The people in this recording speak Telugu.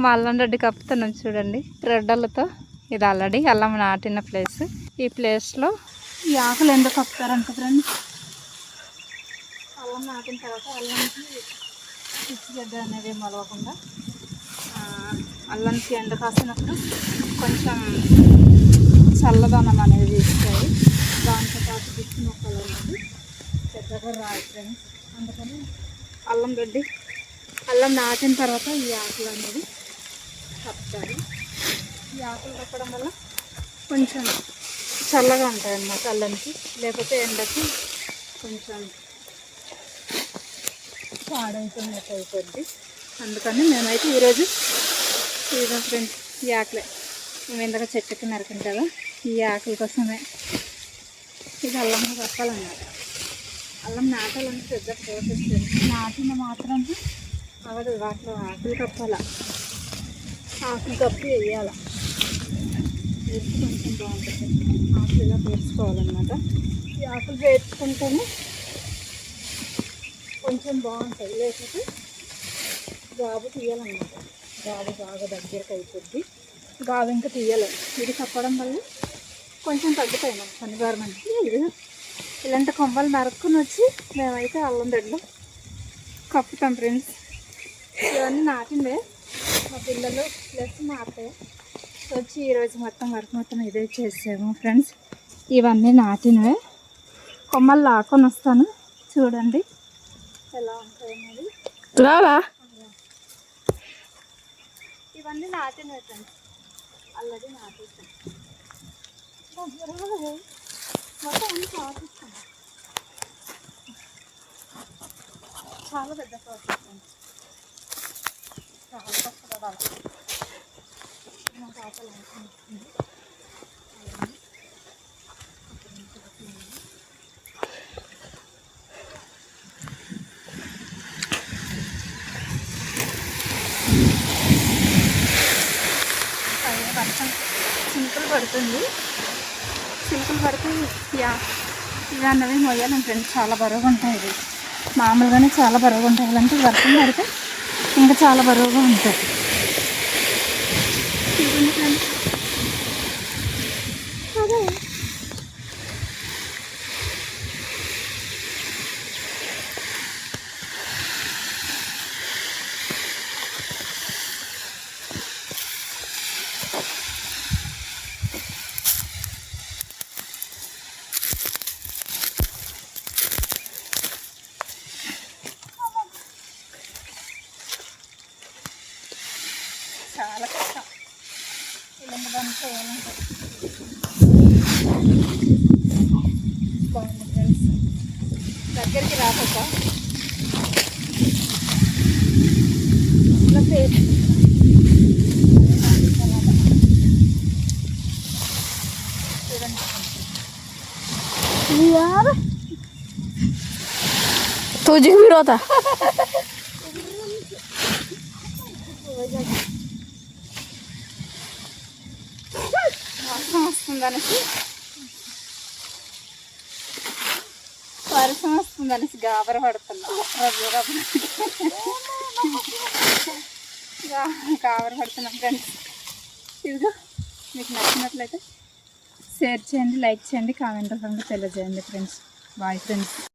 మా అల్లం రెడ్డి కప్పుతున్నాం చూడండి రెడ్డలతో. ఇది ఆల్రెడీ అల్లం నాటిన ప్లేస్. ఈ ప్లేస్లో ఈ ఆకులు ఎందుకు కప్పుతారంట ఫ్రెండ్స్, అల్లం నాటిన తర్వాత అల్లంకి పిచ్చిగడ్డ అనేది మొలవకుండా అల్లంకి ఎండ కాసినప్పుడు కొంచెం చల్లదనం అనేది ఇస్తాయి. దాంతోపాటు పిచ్చి మొక్కలు అనేది పెద్దగా రాయి ఫ్రెండ్స్. అందుకని అల్లం నాటిన తర్వాత ఈ ఆకులు అనేది కప్పుతారు. ఈ ఆకులు కప్పడం వల్ల కొంచెం చల్లగా ఉంటాయి అన్నమాట అల్లంకి. లేకపోతే ఎండకి కొంచెం పాడైతున్నట్టు అయిపోద్ది. అందుకని మేమైతే ఈరోజు ఫ్రెండ్స్ ఈ ఆకులే మేము ఇందాక చెట్టుకి నరికింది కదా, ఈ ఆకుల కోసమే ఇది అల్లం కప్పాలన్నమాట. అల్లం నాటాలని పెద్ద ప్రాసెస్. నాటిన మాత్రం అవదు, వాటిలో ఆకులు కప్పాల. ఆకులు కప్పి వేయాలి, వేసి కొంచెం బాగుంటుంది. ఆకులు ఇలా పేర్చుకోవాలన్నమాట. ఈ ఆకులు పేర్చుకుంటేనే కొంచెం బాగుంటుంది. లేకపోతే గాబు తీయాలన్నమాట. గాబు బాగా దగ్గరకు అయిపోద్ది. గాబు ఇంకా తీయాలి. ఇది కప్పడం వల్ల కొంచెం తగ్గుతాయి మన పనివారమంటే. ఇలాంటి కొమ్మలు నరుక్కుని వచ్చి మేమైతే అల్లం రెడ్లు కప్పుతాం ఫ్రెండ్స్. ఇవన్నీ నాటిండే మా పిల్లలు ప్లస్ మా అత్తయ్య వచ్చి ఈరోజు మొత్తం ఇదే చేసాము ఫ్రెండ్స్. ఇవన్నీ నాటినవే. కొమ్మలు లాక్కొని వస్తాను, చూడండి ఎలా ఉంటాయి అనేది. ఇవన్నీ నాటినవే ఫ్రెండ్స్, ఆల్రెడీ నాటేసాను. మొత్తం అన్ని ప్రాసెస్ చాలా పెద్ద ప్రాసెస్ అండి. చాలా కష్టపడాలి. మా పాపలు అనుకుంటుంది వర్షం చినుకులు పడుతుంది. చినుకులు పడితే ఇవి అన్నవి మొయ్యాలని ఫ్రెండ్స్. చాలా బరువుగా ఉంటాయి. ఇది మామూలుగానే చాలా బరువుగా ఉంటాయి. ఇలాంటి వర్షం పడితే ఇంకా చాలా బరువుగా ఉంటాయి. అదే చాలా కష్టం ఇలాంటి పని చేయాలంటే. బాగుంది ఫ్రెండ్స్. దగ్గరికి రాకపోతే ఇలా ఫేస్ చూడండి. यार तुझे भी रोता వర్షం వస్తుందనేసి గాబర పడుతున్నాం. గాబర పడుతున్నాం ఫ్రెండ్స్. ఇదిగో మీకు నచ్చినట్లయితే షేర్ చేయండి, లైక్ చేయండి, కామెంట్ రూపంలో తెలియజేయండి ఫ్రెండ్స్. Bye friends.